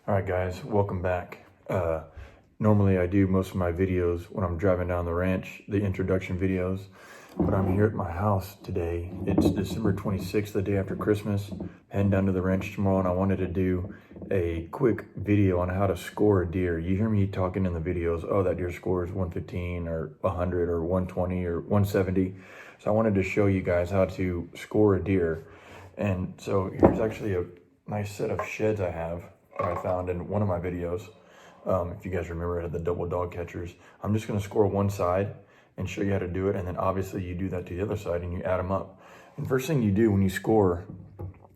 All right, guys, welcome back. Normally I do most of my videos when I'm driving down the ranch, the introduction videos, but I'm here at my house today. It's December 26th, the day after Christmas. Heading down to the ranch tomorrow, and I wanted to do a quick video on how to score a deer. You hear me talking in the videos, oh, that deer scores 115 or 100 or 120 or 170. So I wanted to show you guys how to score a deer. And so here's actually a nice set of sheds I have that I found in one of my videos. If you guys remember, I had the double dog catchers. I'm just gonna score one side and show you how to do it. And then obviously you do that to the other side and you add them up. And first thing you do when you score,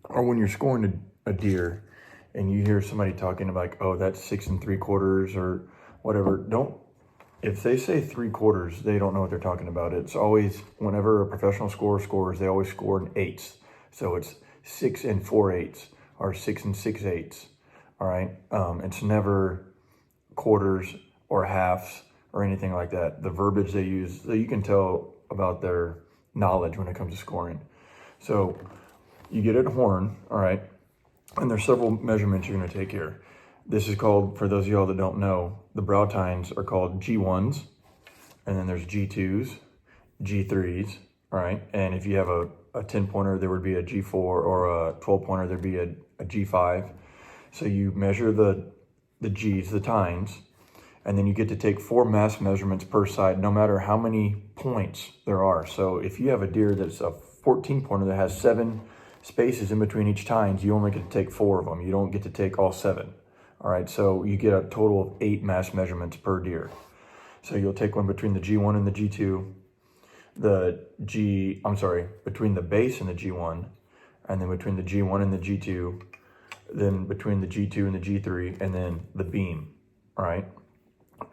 or when you're scoring a deer and you hear somebody talking about, like, oh, that's 6 3/4 or whatever, if they say 3/4, they don't know what they're talking about. It's always, whenever a professional scorer scores, they always score in eighths. So it's 6 4/8 or 6 6/8. All right. It's never quarters or halves or anything like that. The verbiage they use, so you can tell about their knowledge when it comes to scoring. So you get a horn, all right, and there's several measurements you're going to take here. This is called, for those of y'all that don't know, the brow tines are called G1s, and then there's G2s, G3s, all right. And if you have a 10-pointer, there would be a G4, or a 12-pointer, there'd be a G5. So you measure the G's, the tines, and then you get to take 4 mass measurements per side, no matter how many points there are. So if you have a deer that's a 14-pointer that has 7 spaces in between each tines, you only get to take 4 of them. You don't get to take all 7. All right, so you get a total of 8 mass measurements per deer. So you'll take one between the G1 and the G2, between the base and the G1, and then between the G1 and the G2, then between the G2 and the G3, and then the beam, all right?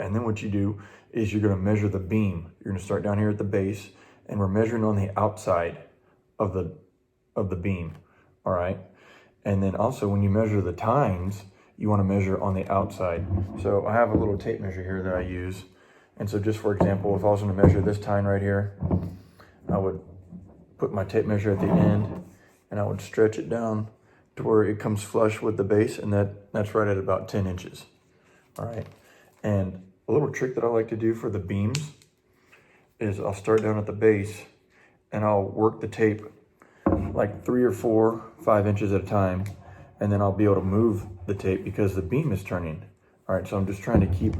And then what you do is you're gonna measure the beam. You're gonna start down here at the base, and we're measuring on the outside of the beam, all right? And then also when you measure the tines, you wanna measure on the outside. So I have a little tape measure here that I use. And so just for example, if I was gonna measure this tine right here, I would put my tape measure at the end, and I would stretch it down to where it comes flush with the base, and that's right at about 10 inches. All right. And a little trick that I like to do for the beams is I'll start down at the base and I'll work the tape like 3 or 4, 5 inches at a time, and then I'll be able to move the tape because the beam is turning. All right, so I'm just trying to keep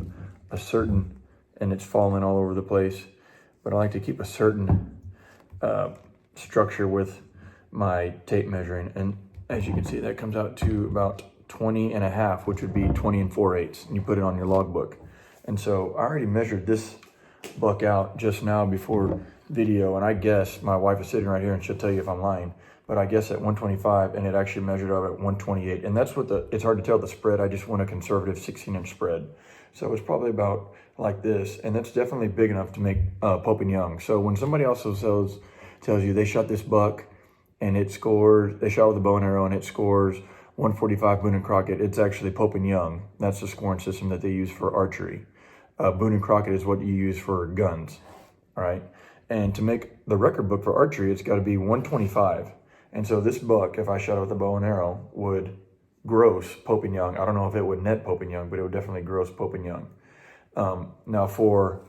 a certain, and it's falling all over the place, but I like to keep a certain structure with my tape measuring. And as you can see, that comes out to about 20 1/2, which would be 20 4/8, and you put it on your logbook. And so I already measured this buck out just now before video, and I guess my wife is sitting right here and she'll tell you if I'm lying, but I guess at 125, and it actually measured up at 128. And that's what it's hard to tell the spread. I just want a conservative 16-inch spread. So it's probably about like this, and that's definitely big enough to make Pope and Young. So when somebody also tells you they shot this buck and it scores, they shot with a bow and arrow and it scores 145 Boone and Crockett, it's actually Pope and Young. That's the scoring system that they use for archery. Boone and Crockett is what you use for guns, all right? And to make the record book for archery, it's gotta be 125. And so this buck, if I shot it with a bow and arrow, would gross Pope and Young. I don't know if it would net Pope and Young, but it would definitely gross Pope and Young. Now for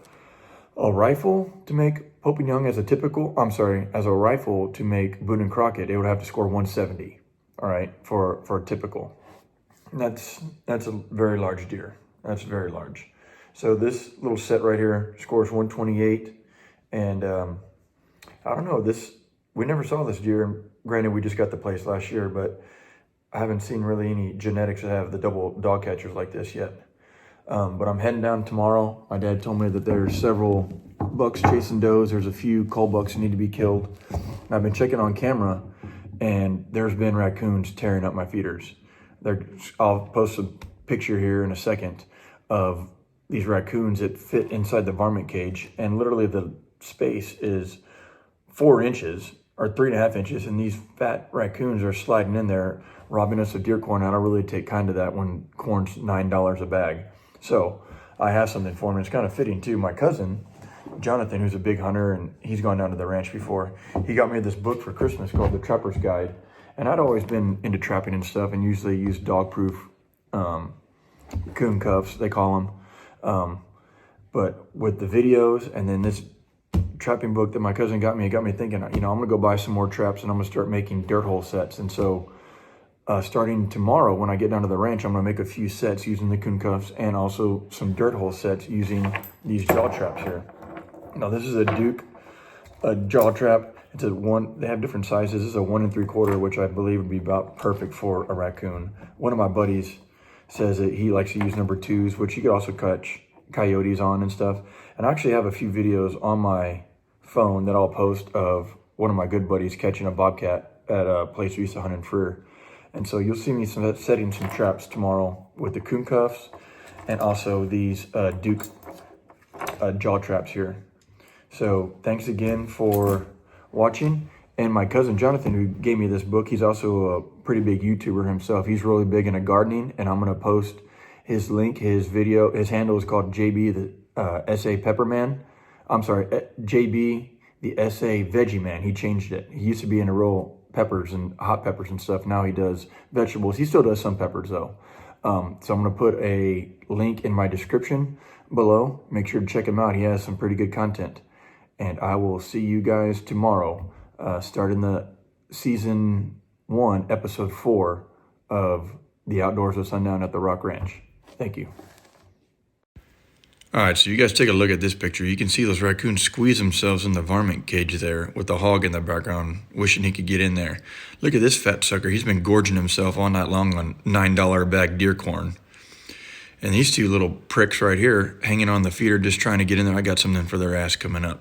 a rifle to make Pope and Young as a rifle to make Boone and Crockett, it would have to score 170, all right, for a typical. And that's a very large deer. That's very large. So this little set right here scores 128, and I don't know, we never saw this deer. Granted, we just got the place last year, but I haven't seen really any genetics that have the double dog catchers like this yet. But I'm heading down tomorrow. My dad told me that there's several bucks chasing does. There's a few cull bucks that need to be killed. And I've been checking on camera, and there's been raccoons tearing up my feeders. I'll post a picture here in a second of these raccoons that fit inside the varmint cage, and literally the space is 4 inches or 3 1/2 inches, and these fat raccoons are sliding in there, robbing us of deer corn. I don't really take kind to that when corn's $9 a bag. So I have something for him. It's kind of fitting too. My cousin, Jonathan, who's a big hunter, and he's gone down to the ranch before, he got me this book for Christmas called The Trapper's Guide. And I'd always been into trapping and stuff, and usually used dog-proof coon cuffs, they call them. But with the videos and then this trapping book that my cousin got me, it got me thinking, I'm gonna go buy some more traps and I'm gonna start making dirt hole sets. And so starting tomorrow, when I get down to the ranch, I'm gonna make a few sets using the coon cuffs and also some dirt hole sets using these jaw traps here. Now this is a Duke jaw trap. It's a one, they have different sizes. This is a 1 3/4, which I believe would be about perfect for a raccoon. One of my buddies says that he likes to use number 2s, which you could also catch coyotes on and stuff. And I actually have a few videos on my phone that I'll post of one of my good buddies catching a bobcat at a place we used to hunt in Freer. And so you'll see me setting some traps tomorrow with the coon cuffs and also these Duke jaw traps here. So thanks again for watching. And my cousin Jonathan, who gave me this book, he's also a pretty big YouTuber himself. He's really big into gardening, and I'm gonna post his link, his video. His handle is called JB the SA Pepperman. I'm sorry, JB the SA Veggie Man. He changed it. He used to be into roll peppers and hot peppers and stuff. Now he does vegetables. He still does some peppers though. So I'm gonna put a link in my description below. Make sure to check him out. He has some pretty good content. And I will see you guys tomorrow, starting the season 1, episode 4 of The Outdoors with Sundown at the Rock Ranch. Thank you. All right, so you guys take a look at this picture. You can see those raccoons squeeze themselves in the varmint cage there with the hog in the background, wishing he could get in there. Look at this fat sucker. He's been gorging himself all night long on $9 a bag deer corn. And these two little pricks right here hanging on the feeder just trying to get in there. I got something for their ass coming up.